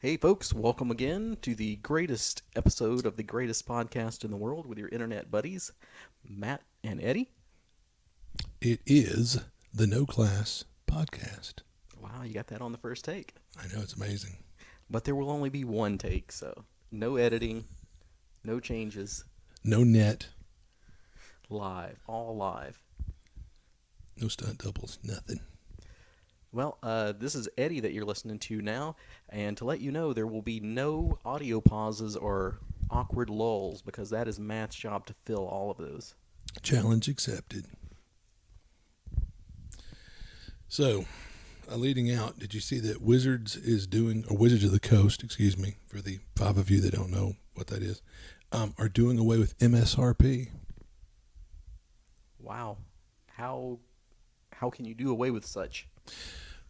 Hey, folks, welcome again to the greatest episode of the greatest podcast in the world with your internet buddies, Matt and Eddie. It is the No Class Podcast. Wow, you got that on the first take. I know, it's amazing. But there will only be one take, so no editing, no changes, No net, live, all live. no stunt doubles, nothing. Well, this is Eddie that you're listening to now, and to let you know, there will be no audio pauses or awkward lulls because that is Matt's job to fill all of those. Challenge accepted. So, leading out, did you see that Wizards of the Coast, for the 5 of you that don't know what that is, are doing away with MSRP? Wow. How can you do away with such?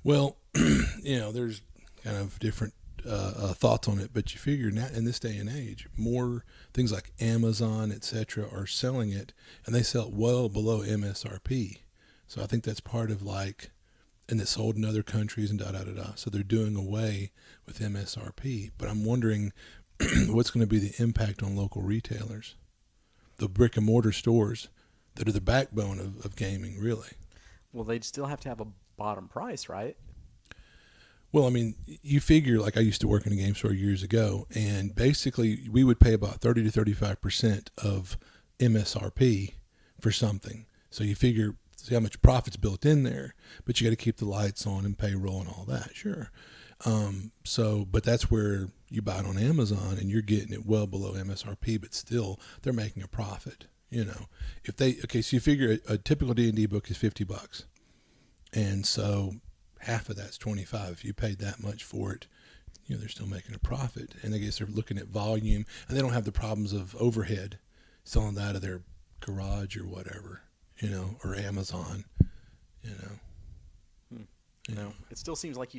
Well, there's kind of different thoughts on it, but you figure now in this day and age, more things like Amazon, etc., are selling it, and they sell it well below MSRP. So I think that's part of and it's sold in other countries and da-da-da-da. So they're doing away with MSRP. But I'm wondering what's going to be the impact on local retailers, the brick and mortar stores that are the backbone of gaming, really. Well, they'd still have to have a bottom price, right? Well, I mean, you figure, I used to work in a game store years ago, and basically we would pay about 30 to 35% of MSRP for something. So you figure, see how much profit's built in there, but you got to keep the lights on and payroll and all that, sure. But that's where you buy it on Amazon and you're getting it well below MSRP, but still they're making a profit. So you figure a typical D&D book is $50. And so half of that's 25. If you paid that much for it, they're still making a profit. And I guess they're looking at volume, and they don't have the problems of overhead selling that out of their garage or whatever, or Amazon, No, it still seems like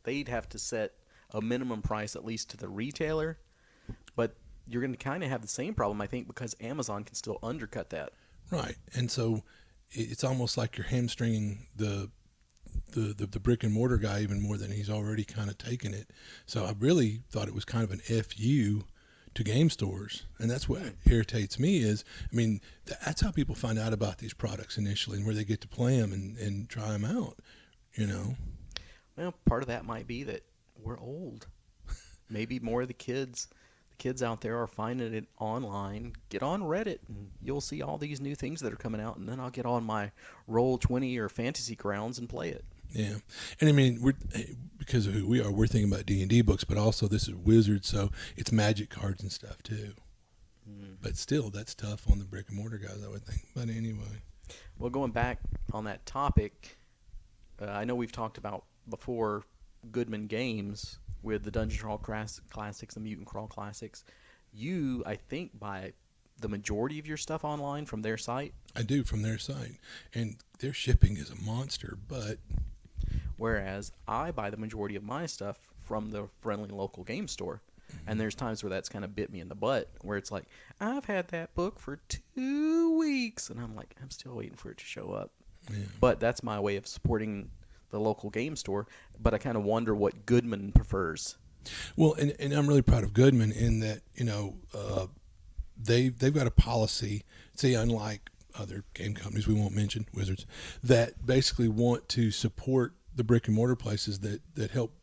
they'd have to set a minimum price at least to the retailer, but you're going to kind of have the same problem, I think, because Amazon can still undercut that. Right. And so it's almost like you're hamstringing the brick and mortar guy even more than he's already kind of taken it. So I really thought it was kind of an FU to game stores. And that's what irritates me is, that's how people find out about these products initially and where they get to play them and try them out, Well, part of that might be that we're old. Maybe more of the kids out there are finding it online. Get on Reddit and you'll see all these new things that are coming out, and then I'll get on my Roll20 or Fantasy Grounds and play it. Yeah. And we're, because of who we are, we're thinking about D&D books, but also this is Wizards, so it's magic cards and stuff too. But still, that's tough on the brick and mortar guys, I would think. But anyway. Well, going back on that topic, I know we've talked about before Goodman Games with the Dungeon Crawl Classics, the Mutant Crawl Classics. You, I think, buy the majority of your stuff online from their site. I do, from their site. And their shipping is a monster, but... Whereas I buy the majority of my stuff from the friendly local game store. And there's times where that's kind of bit me in the butt, where it's like, I've had that book for 2 weeks. And I'm like, I'm still waiting for it to show up. Yeah. But that's my way of supporting the local game store. But I kind of wonder what Goodman prefers. Well, and I'm really proud of Goodman in that, they've got a policy, say, unlike other game companies, we won't mention Wizards, that basically want to support the brick and mortar places that help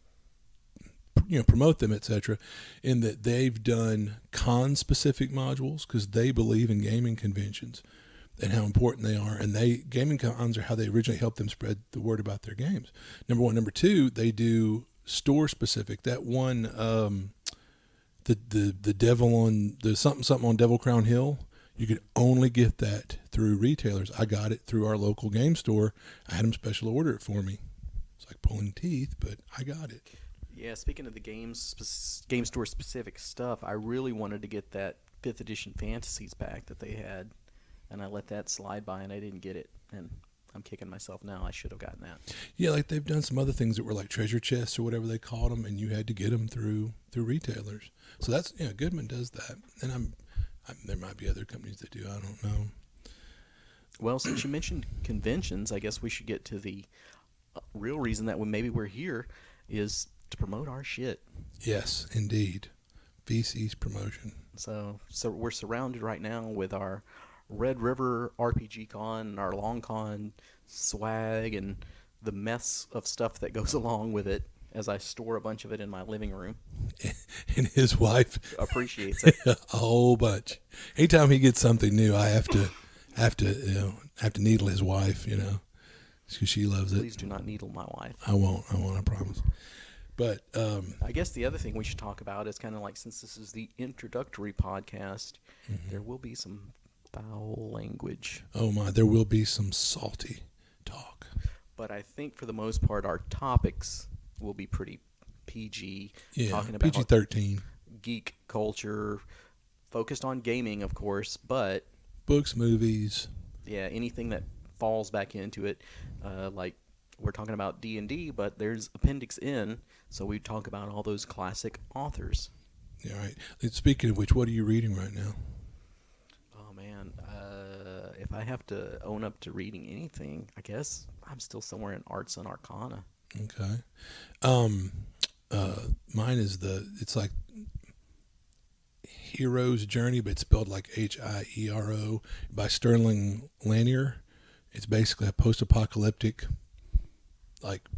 promote them, etc., in that they've done con-specific modules because they believe in gaming conventions and how important they are. And gaming cons are how they originally helped them spread the word about their games. Number one. Number two, they do store-specific. That one, the devil on the something on Devil Crown Hill, you could only get that through retailers. I got it through our local game store. I had them special order it for me. It's like pulling teeth, but I got it. Yeah, speaking of the game store specific stuff, I really wanted to get that 5th edition Fantasies pack that they had, and I let that slide by and I didn't get it, and I'm kicking myself now. I should have gotten that. Yeah, they've done some other things that were like treasure chests or whatever they called them, and you had to get them through retailers. So that's Goodman does that, and there might be other companies that do. I don't know. Well, since you mentioned conventions, I guess we should get to the real reason that maybe we're here is to promote our shit. Yes, indeed. VC's promotion. So we're surrounded right now with our Red River RPG Con and our Long Con swag and the mess of stuff that goes along with it as I store a bunch of it in my living room. And his wife Appreciates it. a whole bunch. Anytime he gets something new, I have to needle his wife, because she loves it. Please do not needle my wife. I won't, I promise. But I guess the other thing we should talk about is kind of like, since this is the introductory podcast, there will be some foul language. oh my, there will be some salty talk. But I think for the most part, our topics will be pretty PG. Yeah, talking about PG-13. geek culture, focused on gaming, of course, but Books, movies. yeah, anything that falls back into it, like we're talking about D&D, but there's Appendix N, so we talk about all those classic authors. Yeah, right. And speaking of which, what are you reading right now? Oh man, if I have to own up to reading anything, I guess I'm still somewhere in Arts and Arcana. Okay. Mine is it's like Hero's Journey, but it's spelled like Hiero by Sterling Lanier. It's basically a post-apocalyptic, like,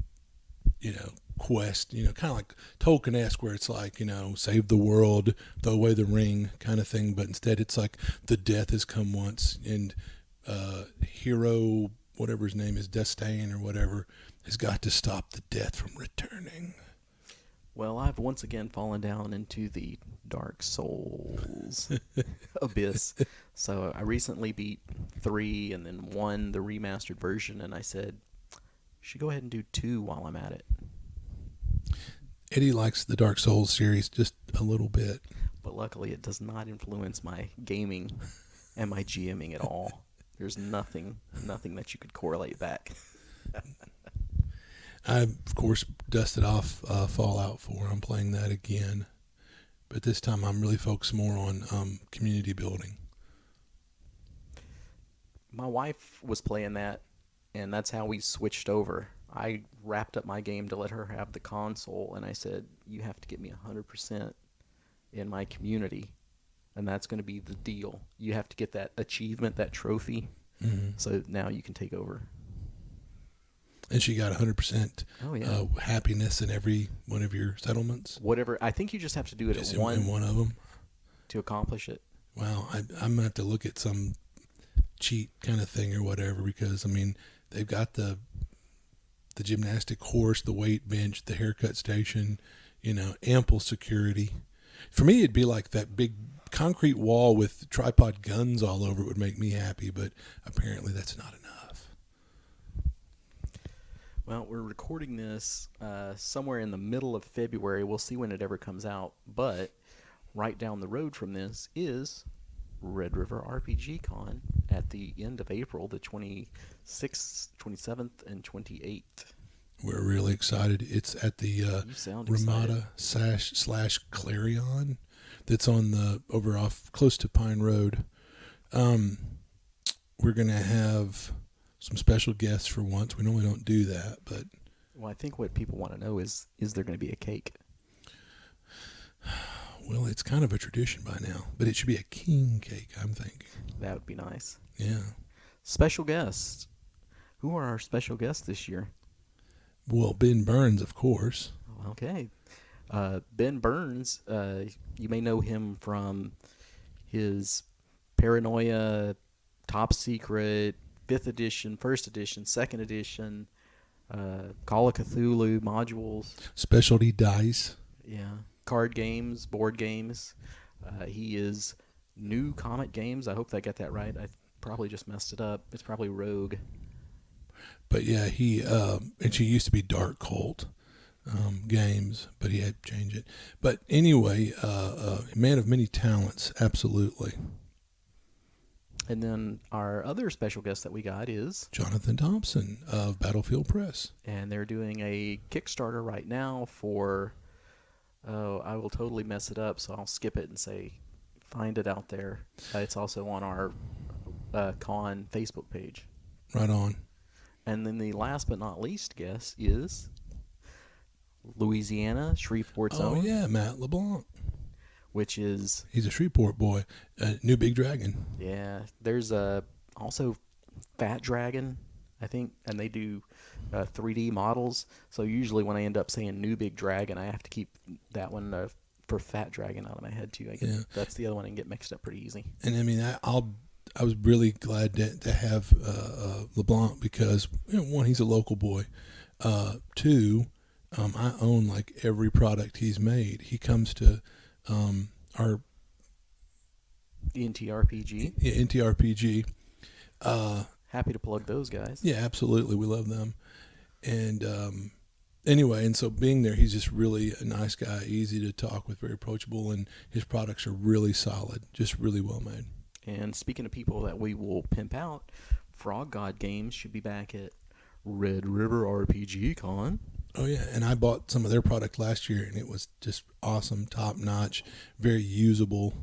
quest, kind of like Tolkien-esque, where it's like, save the world, throw away the ring kind of thing, but instead it's like the death has come once, and hero, whatever his name is, Destain or whatever, has got to stop the death from returning. Well, I've once again fallen down into the Dark Souls abyss. So I recently beat 3 and then 1, the remastered version, and I said, should go ahead and do 2 while I'm at it. Eddie likes the Dark Souls series just a little bit. But luckily it does not influence my gaming and my GMing at all. There's nothing that you could correlate back. I, of course, dusted off Fallout 4. I'm playing that again. But this time I'm really focused more on community building. My wife was playing that, and that's how we switched over. I wrapped up my game to let her have the console, and I said, you have to get me 100% in my community, and that's going to be the deal. You have to get that achievement, that trophy, so now you can take over. And she got 100% happiness in every one of your settlements? Whatever. I think you just have to do it Just at in one of them? to accomplish it. Wow, I'm going to have to look at some cheat kind of thing or whatever, because, they've got the gymnastic horse, the weight bench, the haircut station, ample security. For me, it'd be like that big concrete wall with tripod guns all over it would make me happy, but apparently that's not enough. Well, we're recording this somewhere in the middle of February. We'll see when it ever comes out. But right down the road from this is Red River RPG Con at the end of April, the 26th, 27th, and 28th. We're really excited. It's at the Ramada / Clarion that's on over off close to Pine Road. We're going to have some special guests for once. We normally don't do that, but... Well, I think what people want to know is there going to be a cake? Well, it's kind of a tradition by now, but it should be a king cake, I'm thinking. That would be nice. Yeah. Special guests. Who are our special guests this year? Well, Ben Burns, of course. Okay. Ben Burns, you may know him from his Paranoia, Top Secret, 5th edition, 1st edition, 2nd edition, Call of Cthulhu modules. Specialty dice. Yeah. Card games, board games. He is New Comet Games. I hope I got that right. I probably just messed it up. It's probably Rogue. But yeah, he and she used to be Dark Cult Games, but he had to change it. But anyway, a man of many talents, absolutely. And then our other special guest that we got is Jonathan Thompson of Battlefield Press. And they're doing a Kickstarter right now for, I will totally mess it up, so I'll skip it and say, find it out there. It's also on our con Facebook page. Right on. And then the last but not least guest is Louisiana, Shreveport's Oh own, yeah, Matt LeBlanc. which is, He's a Shreveport boy. New Big Dragon. yeah, there's also Fat Dragon, I think, and they do 3D models. So usually when I end up saying New Big Dragon, I have to keep that one for Fat Dragon out of my head too. Yeah. That's the other one I can get mixed up pretty easy. And I mean, I was really glad to have LeBlanc because, one, he's a local boy. Two, I own like every product he's made. He comes to our NTRPG. NTRPG. Happy to plug those guys. Yeah, absolutely. We love them. And anyway, and so being there, he's just really a nice guy, easy to talk with, very approachable, and his products are really solid, just really well made. And speaking of people that we will pimp out, Frog God Games should be back at Red River RPG Con. Oh yeah, and I bought some of their product last year, and it was just awesome, top notch, very usable.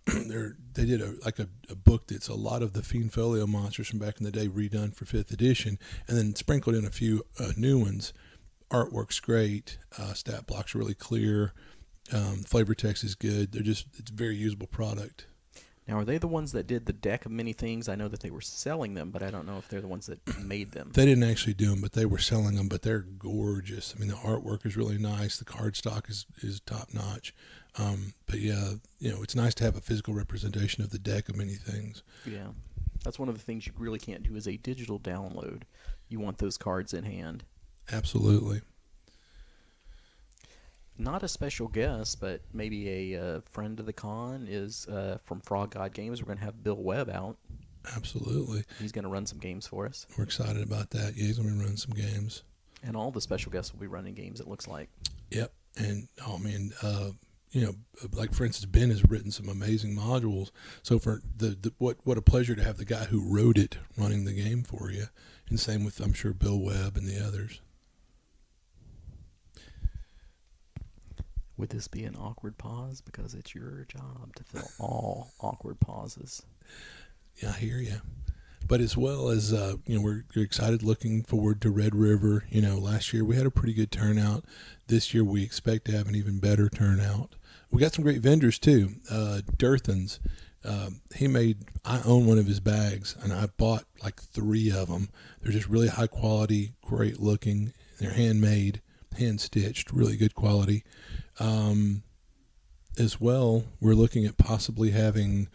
They did a book that's a lot of the Fiend Folio monsters from back in the day redone for 5th edition, and then sprinkled in a few new ones. Artwork's great, stat blocks really clear, flavor text is good. It's a very usable product. Now, are they the ones that did the deck of many things? I know that they were selling them, but I don't know if they're the ones that made them. They didn't actually do them, but they were selling them. But they're gorgeous. I mean, the artwork is really nice. The card stock is top notch. But yeah, it's nice to have a physical representation of the deck of many things. Yeah, that's one of the things you really can't do is a digital download. You want those cards in hand. Absolutely. Not a special guest, but maybe a friend of the con is from Frog God Games. We're going to have Bill Webb out. Absolutely. He's going to run some games for us. We're excited about that. Yeah, he's going to be running some games. And all the special guests will be running games, it looks like. Yep. And, oh, man, like, for instance, Ben has written some amazing modules. So for what a pleasure to have the guy who wrote it running the game for you. And same with, I'm sure, Bill Webb and the others. Would this be an awkward pause? Because it's your job to fill all awkward pauses. Yeah, I hear you. But as well as, we're excited, looking forward to Red River. Last year we had a pretty good turnout. This year we expect to have an even better turnout. We got some great vendors too. Durthans, I own one of his bags, and I bought like 3 of them. They're just really high quality, great looking. They're handmade, hand stitched, really good quality. As well, we're looking at possibly having,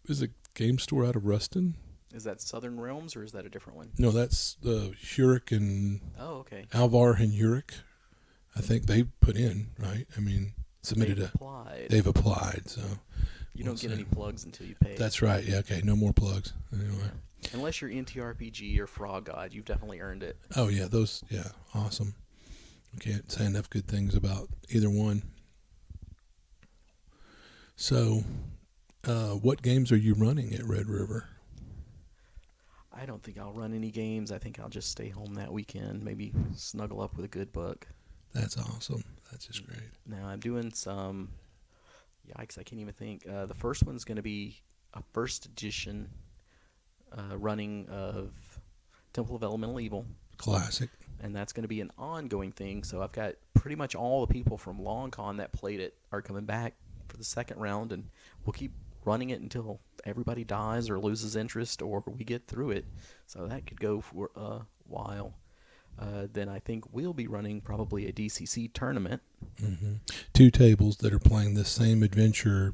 is it Game Store out of Ruston? Is that Southern Realms, or is that a different one? No, that's Hurek and Oh, okay. Alvar and Hurek. I think they put in, right? I mean, submitted They've applied, so you don't get any plugs until you pay. That's right. Yeah. Okay. No more plugs. Anyway. Yeah. Unless you're NTRPG or Frog God, you've definitely earned it. Oh yeah, those. Yeah, awesome. I can't say enough good things about either one. So, what games are you running at Red River? I don't think I'll run any games. I think I'll just stay home that weekend, maybe snuggle up with a good book. That's awesome. That's just great. Now, I'm doing some, yikes, I can't even think. The first one's going to be a first edition running of Temple of Elemental Evil. Classic. And that's going to be an ongoing thing. So I've got pretty much all the people from Long Con that played it are coming back for the second round, and we'll keep running it until everybody dies or loses interest or we get through it. So that could go for a while. Then I think we'll be running probably a DCC tournament. Mm-hmm. 2 tables that are playing the same adventure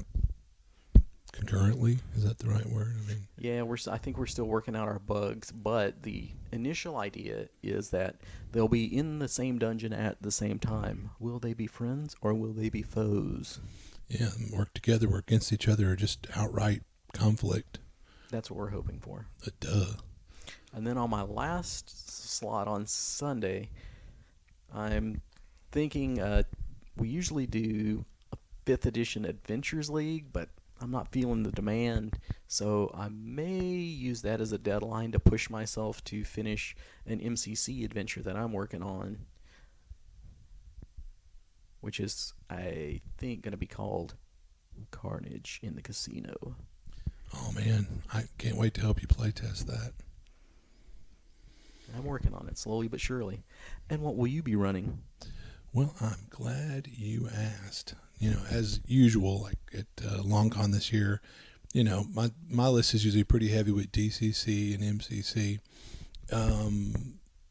concurrently. Is that the right word? I mean, yeah, I think we're still working out our bugs, but the initial idea is that they'll be in the same dungeon at the same time. Will they be friends or will they be foes? Yeah, work together, work against each other, or just outright conflict. That's what we're hoping for. Duh. And then on my last slot on Sunday, I'm thinking we usually do a 5th edition Adventures League, but I'm not feeling the demand, so I may use that as a deadline to push myself to finish an MCC adventure that I'm working on, which is, I think, going to be called Carnage in the Casino. Oh, man. I can't wait to help you play test that. I'm working on it slowly but surely. And what will you be running? Well, I'm glad you asked. As usual, like at LongCon this year, my list is usually pretty heavy with DCC and MCC.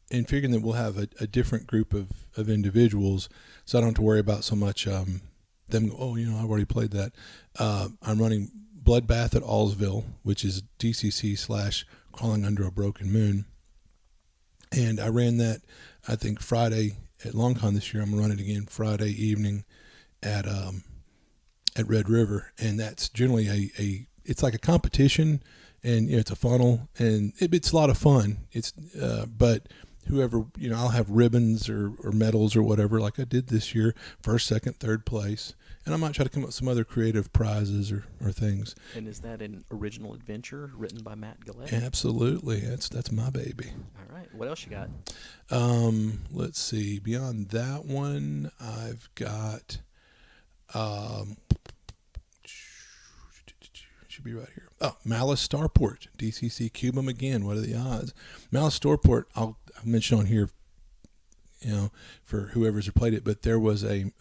And figuring that we'll have a different group of individuals, so I don't have to worry about so much them. Oh, I've already played that. I'm running Bloodbath at Allsville, which is DCC / Crawling Under a Broken Moon, and I ran that I think Friday at LongCon this year. I'm gonna run it again Friday evening at Red River, and that's generally a it's like a competition, and it's a funnel, and it's a lot of fun. But whoever I'll have ribbons or medals or whatever, like I did this year, first, second, third place, and I might try to come up with some other creative prizes or things. And is that an original adventure written by Matt Gillette? Absolutely, that's my baby. All right. What else you got? Let's see. Beyond that one, I've got. Should be right here. Oh, Malice Starport, DCC Cubum again. What are the odds? Malice Starport, I'll mention on here, for whoever's played it. But there was a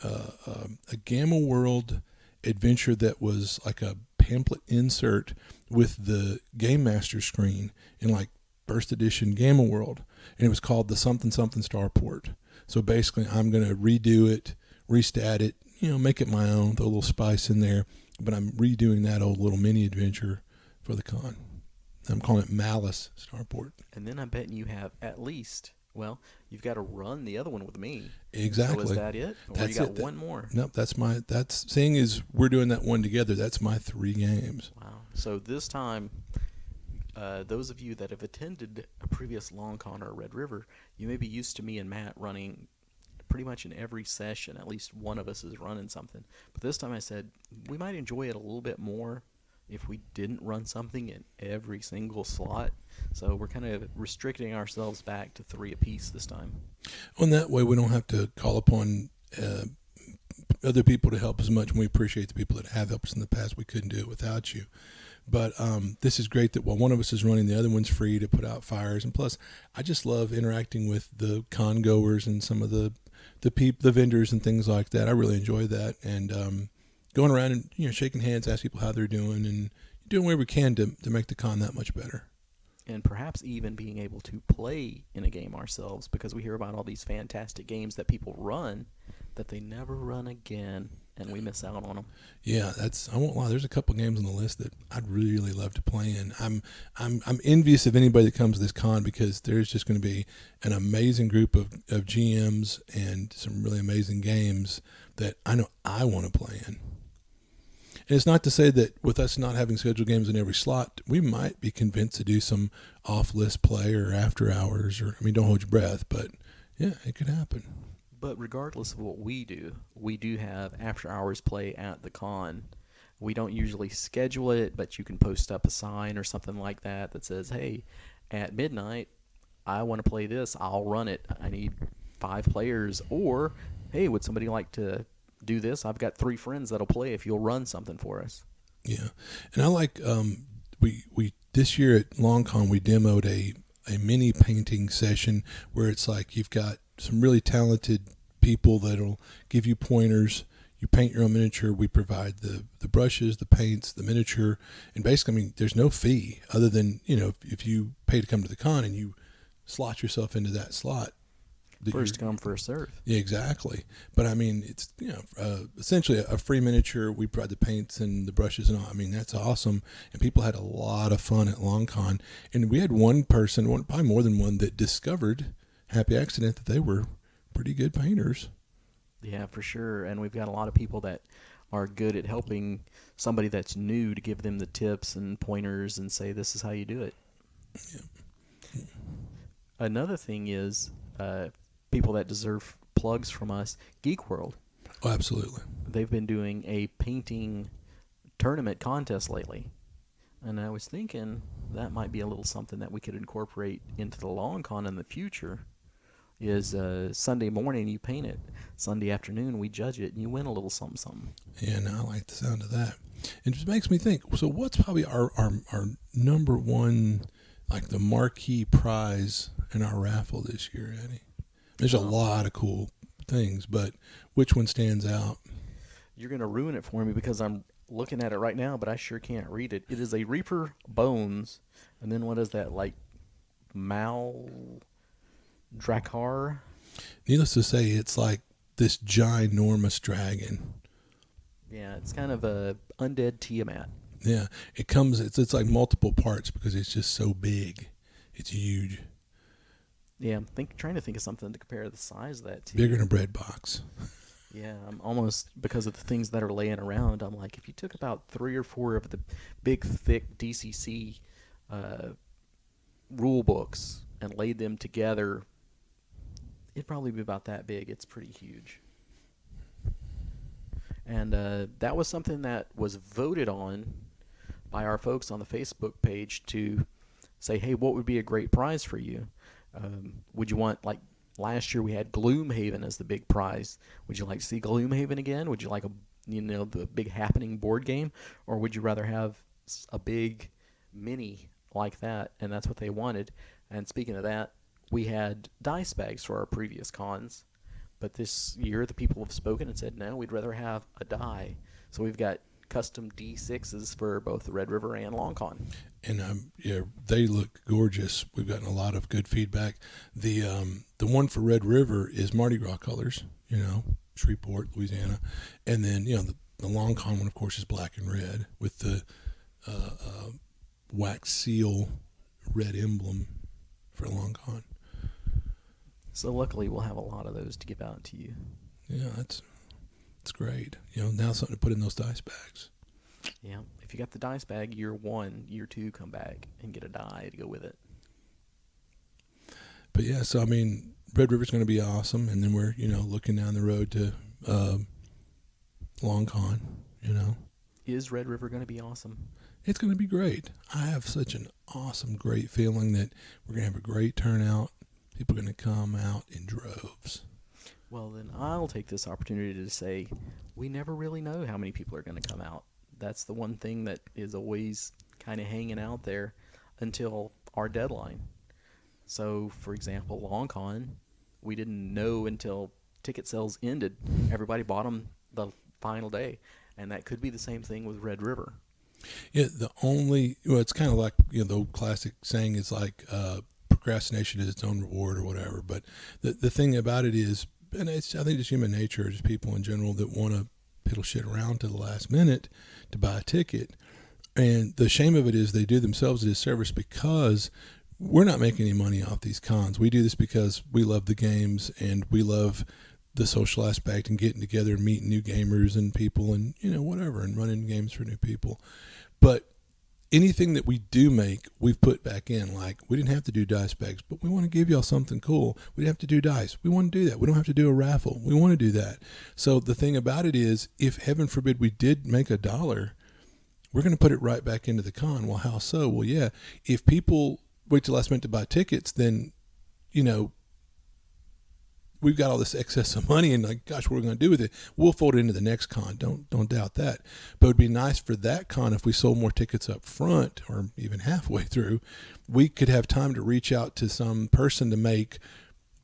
Gamma World adventure that was like a pamphlet insert with the Game Master screen in like first edition Gamma World, and it was called the something something Starport. So basically, I'm going to redo it, restat it, make it my own, throw a little spice in there. But I'm redoing that old little mini adventure for the con. I'm calling it Malice Starport. And then I'm betting you have at least, well, you've got to run the other one with me. Exactly. So is that it? Or That's you got it. one more? Nope, that's seeing as we're doing that one together, that's my 3 games. Wow. So this time, those of you that have attended a previous LongCon or Red River, you may be used to me and Matt running pretty much in every session. At least one of us is running something. But this time I said we might enjoy it a little bit more if we didn't run something in every single slot. So we're kind of restricting ourselves back to 3 apiece this time. And that way we don't have to call upon other people to help as much, and we appreciate the people that have helped us in the past. We couldn't do it without you. But this is great that while one of us is running, the other one's free to put out fires. And plus, I just love interacting with the con goers and some of the vendors and things like that. I really enjoy that, and going around and shaking hands, ask people how they're doing, and doing whatever we can to make the con that much better. And perhaps even being able to play in a game ourselves, because we hear about all these fantastic games that people run that they never run again, and we miss out on them. Yeah, I won't lie. There's a couple games on the list that I'd really love to play in. I'm envious of anybody that comes to this con, because there's just going to be an amazing group of GMs and some really amazing games that I know I want to play in. And it's not to say that with us not having scheduled games in every slot, we might be convinced to do some off-list play or after hours, don't hold your breath, but yeah, it could happen. But regardless of what we do have after-hours play at the con. We don't usually schedule it, but you can post up a sign or something like that that says, hey, at midnight, I want to play this. I'll run it. I need 5 players. Or, hey, would somebody like to do this? I've got 3 friends that'll play if you'll run something for us. Yeah, and I like we this year at LongCon we demoed a mini painting session where it's like you've got some really talented people that'll give you pointers. You paint your own miniature. We provide the brushes, the paints, the miniature, and basically, there's no fee other than if you pay to come to the con and you slot yourself into that slot. First come, first serve. Yeah, exactly. But it's essentially a free miniature. We provide the paints and the brushes and all. That's awesome. And people had a lot of fun at LongCon. And we had one person, probably more than one, that discovered, happy accident, that they were pretty good painters. Yeah, for sure. And we've got a lot of people that are good at helping somebody that's new, to give them the tips and pointers and say, this is how you do it. Yeah. Another thing is people that deserve plugs from us, Geek World. Oh, absolutely. They've been doing a painting tournament contest lately. And I was thinking that might be a little something that we could incorporate into the LongCon in the future. Is Sunday morning you paint it, Sunday afternoon we judge it, and you win a little something something. Yeah, no, I like the sound of that. It just makes me think, so what's probably our number one like the marquee prize in our raffle this year, Eddie? There's a lot of cool things, but which one stands out? You're going to ruin it for me because I'm looking at it right now, but I sure can't read it. It is a Reaper Bones, and then what is that, like Mal Drakkar? Needless to say, it's like this ginormous dragon. Yeah, it's kind of a undead Tiamat. Yeah, it comes. It's like multiple parts because it's just so big. It's huge. Yeah, I'm trying to think of something to compare the size of that to. Bigger than a bread box. Yeah, I'm almost, because of the things that are laying around, I'm like, if you took about 3 or 4 of the big, thick DCC rule books and laid them together, it'd probably be about that big. It's pretty huge. And that was something that was voted on by our folks on the Facebook page to say, hey, what would be a great prize for you? Would you want, like, last year we had Gloomhaven as the big prize. Would you like to see Gloomhaven again? Would you like the big happening board game? Or would you rather have a big mini like that? And that's what they wanted. And speaking of that, we had dice bags for our previous cons. But this year the people have spoken and said, no, we'd rather have a die. So we've got custom D6s for both the Red River and Long Con. And yeah, they look gorgeous. We've gotten a lot of good feedback. The one for Red River is Mardi Gras colors, Shreveport, Louisiana, and then the Long Con one, of course, is black and red with the wax seal red emblem for Long Con. So luckily we'll have a lot of those to give out to you. Yeah, it's great. Now something to put in those dice bags. Yeah, if you got the dice bag, year 1, year 2, come back and get a die to go with it. But yeah, so I mean, Red River's going to be awesome, and then we're looking down the road to Long Con. Is Red River going to be awesome? It's going to be great. I have such an awesome, great feeling that we're going to have a great turnout. People are going to come out in droves. Well, then I'll take this opportunity to say we never really know how many people are going to come out. That's the one thing that is always kind of hanging out there until our deadline. So, for example, Long Con, we didn't know until ticket sales ended. Everybody bought them the final day, and that could be the same thing with Red River. Yeah, it's kind of like the old classic saying is like procrastination is its own reward or whatever. But the thing about it is, and I think it's human nature, just people in general that want to piddle shit around to the last minute to buy a ticket. And the shame of it is they do themselves a disservice because we're not making any money off these cons. We do this because we love the games and we love the social aspect and getting together and meeting new gamers and people and whatever, and running games for new people. But anything that we do make, we've put back in. Like, we didn't have to do dice bags, but we want to give y'all something cool. We didn't have to do dice. We want to do that. We don't have to do a raffle. We want to do that. So the thing about it is, if heaven forbid we did make $1, we're going to put it right back into the con. Well, how so? Well, yeah, if people wait till last minute to buy tickets, then, we've got all this excess of money and like, gosh, what are we going to do with it? We'll fold it into the next con. Don't doubt that. But it'd be nice for that con if we sold more tickets up front or even halfway through. We could have time to reach out to some person to make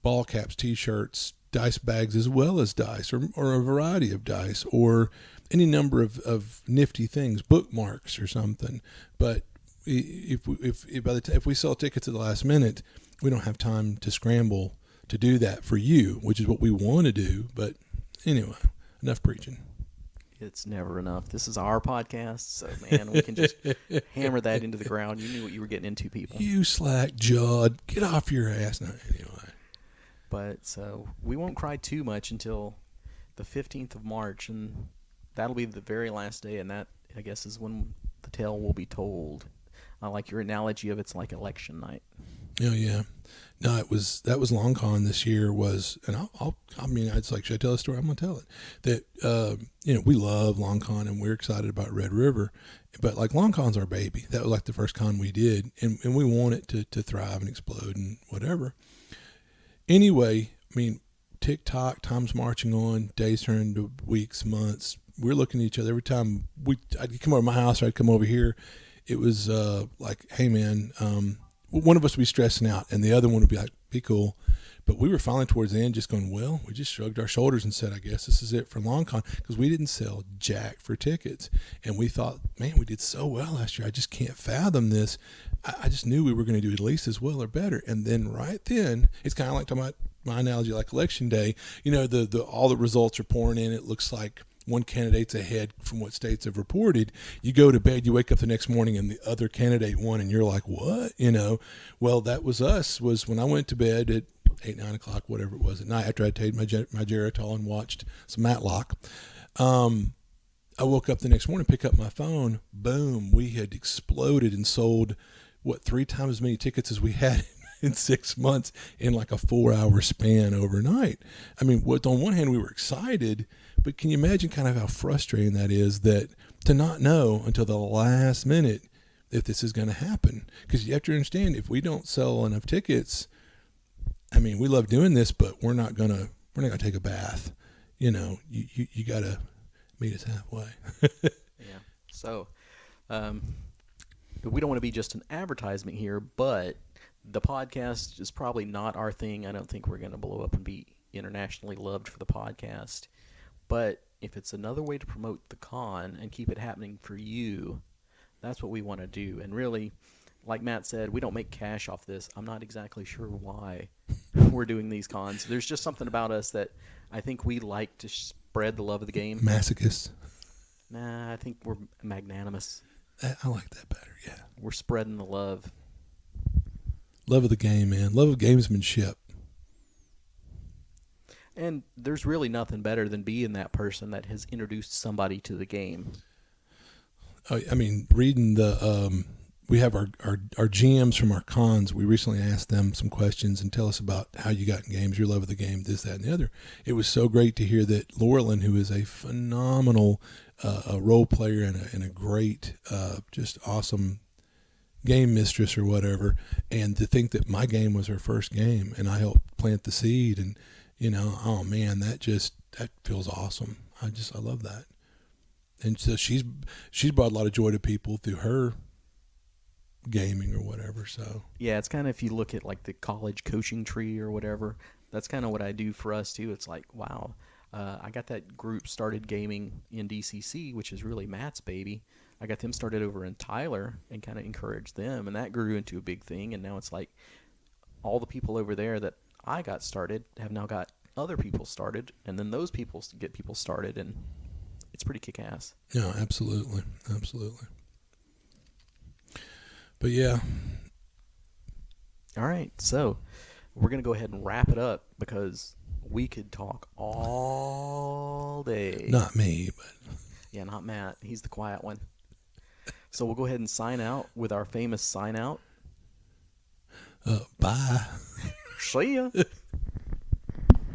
ball caps, T-shirts, dice bags, as well as dice or a variety of dice or any number of nifty things, bookmarks or something. But if we sell tickets at the last minute, we don't have time to scramble to do that for you, which is what we want to do. But anyway, enough preaching. It's never enough. This is our podcast, so man, we can just hammer that into the ground. You knew what you were getting into, people. You slack-jawed, get off your ass. No, anyway. But so we won't cry too much until the 15th of March, and that'll be the very last day, and that, I guess, is when the tale will be told. I like your analogy of it's like election night. Oh yeah, no, that was Long Con this year was, and it's like, should I tell a story? I'm gonna tell it. That we love Long Con and we're excited about Red River, but like Long Con's our baby. That was like the first con we did, and we want it to thrive and explode and whatever. Anyway, I mean, tick-tock, time's marching on, days turn into weeks, months. We're looking at each other every time I'd come over to my house or I'd come over here. It was like, hey man, one of us would be stressing out, and the other one would be like, "Be cool." But we were finally towards the end, just going, well, we just shrugged our shoulders and said, I guess this is it for LongCon, because we didn't sell jack for tickets. And we thought, man, we did so well last year. I just can't fathom this. I just knew we were going to do at least as well or better. And then right then, it's kind of like talking about my analogy, like election day. You know, the all the results are pouring in. It looks like one candidate's ahead from what states have reported. You go to bed, you wake up the next morning, and the other candidate won, and you're like, what? You know, well, that was us. Was when I went to bed at 8, 9 o'clock, whatever it was at night, after I'd taken my Geritol and watched some Matlock. I woke up the next morning, pick up my phone, boom, we had exploded and sold, 3 times as many tickets as we had in 6 months in like a 4-hour span overnight. I mean, on one hand, we were excited, but can you imagine kind of how frustrating that is, that to not know until the last minute if this is going to happen? Because you have to understand, if we don't sell enough tickets, I mean, we love doing this, but we're not gonna take a bath. You know, you gotta meet us halfway. Yeah. So, we don't want to be just an advertisement here, but the podcast is probably not our thing. I don't think we're going to blow up and be internationally loved for the podcast. But if it's another way to promote the con and keep it happening for you, that's what we want to do. And really, like Matt said, we don't make cash off this. I'm not exactly sure why we're doing these cons. There's just something about us that I think we like to spread the love of the game. Masochists. Nah, I think we're magnanimous. I like that better, yeah. We're spreading the love. Love of the game, man. Love of gamesmanship. And there's really nothing better than being that person that has introduced somebody to the game. I mean, reading the we have our GMs from our cons. We recently asked them some questions and tell us about how you got in games, your love of the game, this, that, and the other. It was so great to hear that Laurelyn, who is a phenomenal role player and a great, just awesome game mistress or whatever, and to think that my game was her first game and I helped plant the seed, and you know, oh man, that feels awesome. I love that. And so she's brought a lot of joy to people through her gaming or whatever. So yeah, it's kind of, if you look at like the college coaching tree or whatever, that's kind of what I do for us too. It's like, wow, I got that group started gaming in DCC, which is really Matt's baby. I got them started over in Tyler and kind of encouraged them, and that grew into a big thing. And now it's like all the people over there that I got started have now got other people started, and then those people get people started, and it's pretty kick-ass. Yeah, absolutely. Absolutely. But yeah. All right, so we're going to go ahead and wrap it up because we could talk all day. Not me, but... Yeah, not Matt. He's the quiet one. So we'll go ahead and sign out with our famous sign out. Bye. See ya.